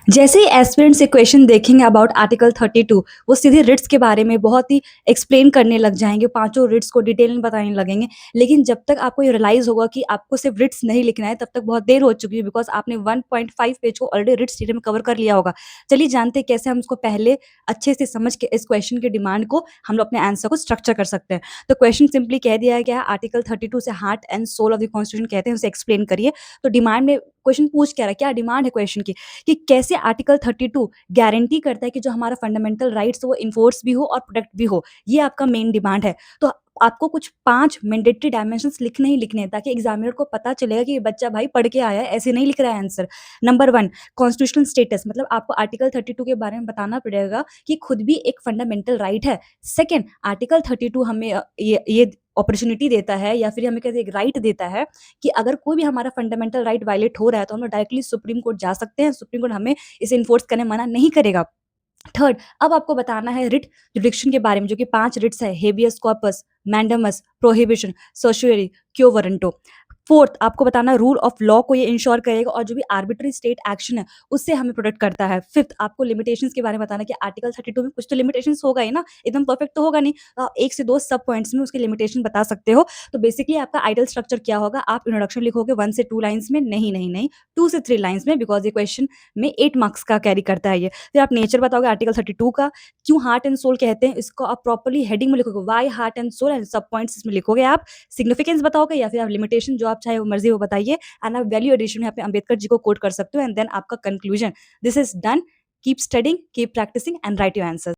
जैसे ही एस्पिरेंट्स से क्वेश्चन देखेंगे अबाउट आर्टिकल 32, वो सीधे रिट्स के बारे में बहुत ही एक्सप्लेन करने लग जाएंगे, पांचों रिट्स को डिटेल में बताने लगेंगे। लेकिन जब तक आपको ये रियलाइज होगा कि आपको सिर्फ रिट्स नहीं लिखना है, तब तक बहुत देर हो चुकी है, बिकॉज आपने 1.5 पेज को ऑलरेडी रिट्स डिटेल में कवर कर लिया होगा। चलिए जानते हैं कैसे हम इसको पहले अच्छे से समझ के इस क्वेश्चन के डिमांड को हम लोग अपने आंसर को स्ट्रक्चर कर सकते हैं। तो क्वेश्चन सिंपली कह दिया गया है, आर्टिकल 32 से heart and soul of the constitution कहते हैं, उसे एक्सप्लेन करिए। तो डिमांड में क्वेश्चन पूछ क्या रहा है, क्या डिमांड है क्वेश्चन की, कि कैसे आर्टिकल 32 गारंटी करता है कि जो हमारा फंडामेंटल राइट्स वो इन्फोर्स भी हो और प्रोटेक्ट भी हो। ये आपका मेन डिमांड है। तो आपको कुछ 5 मैंडेटरी डायमेंशंस लिखने ही लिखने हैं, ताकि एग्जामिनर को पता चलेगा कि ये बच्चा भाई पढ़ के आया है, ऐसे नहीं लिख रहा है आंसर। नंबर 1, कॉन्स्टिट्यूशनल स्टेटस, मतलब आपको आर्टिकल 32 के बारे में बताना पड़ेगा कि खुद भी एक फंडामेंटल राइट है। सेकंड, आर्टिकल 32 हमें ये अपॉर्चुनिटी देता है, या फिर हमें कैसे एक राइट देता है कि अगर कोई भी हमारा फंडामेंटल राइट वायलेट हो रहा है, तो हम लोग डायरेक्टली सुप्रीम कोर्ट जा सकते हैं। सुप्रीम कोर्ट हमें इसे इन्फोर्स करने मना नहीं करेगा। थर्ड, अब आपको बताना है रिट जुडिक्शन के बारे में, जो कि 5 रिट्स है: habeas corpus, mandamus, prohibition, certiorari, quo warranto. Fourth, आपको बताना है रूल ऑफ लॉ को ये इंश्योर करेगा, और जो भी आर्बिट्री स्टेट एक्शन है उससे हमें प्रोटेक्ट करता है। फिफ्थ, आपको लिमिटेशंस के बारे में बताना कि आर्टिकल 32 में कुछ तो लिमिटेशंस होगा ही ना, एकदम परफेक्ट तो होगा नहीं। तो आप 1 से 2 सब पॉइंट्स में उसके लिमिटेशन बता सकते हो। तो बेसिकली आपका आइडल स्ट्रक्चर क्या होगा, आप इंट्रोडक्शन लिखोगे 1 से 2 लाइन्स में, नहीं 2 से 3 लाइन्स में, बिकॉज ये क्वेश्चन में 8 मार्क्स का कैरी करता है ये। फिर आप नेचर बताओगे आर्टिकल 32 का, क्यों हार्ट एंड सोल कहते हैं, इसको आप प्रॉपर्ली हेडिंग में लिखोगे, why heart and soul, and सब पॉइंट्स इसमें लिखोगे आप। सिग्निफिकेंस बताओगे, या फिर आप लिमिटेशन जो आप चाहे वो मर्जी वो बताइए, एंड आप वैल्यू एडिशन में आप अंबेडकर जी को कोट कर सकते हो, एंड देन आपका conclusion. This is done. Keep studying, keep practising, and write your answer.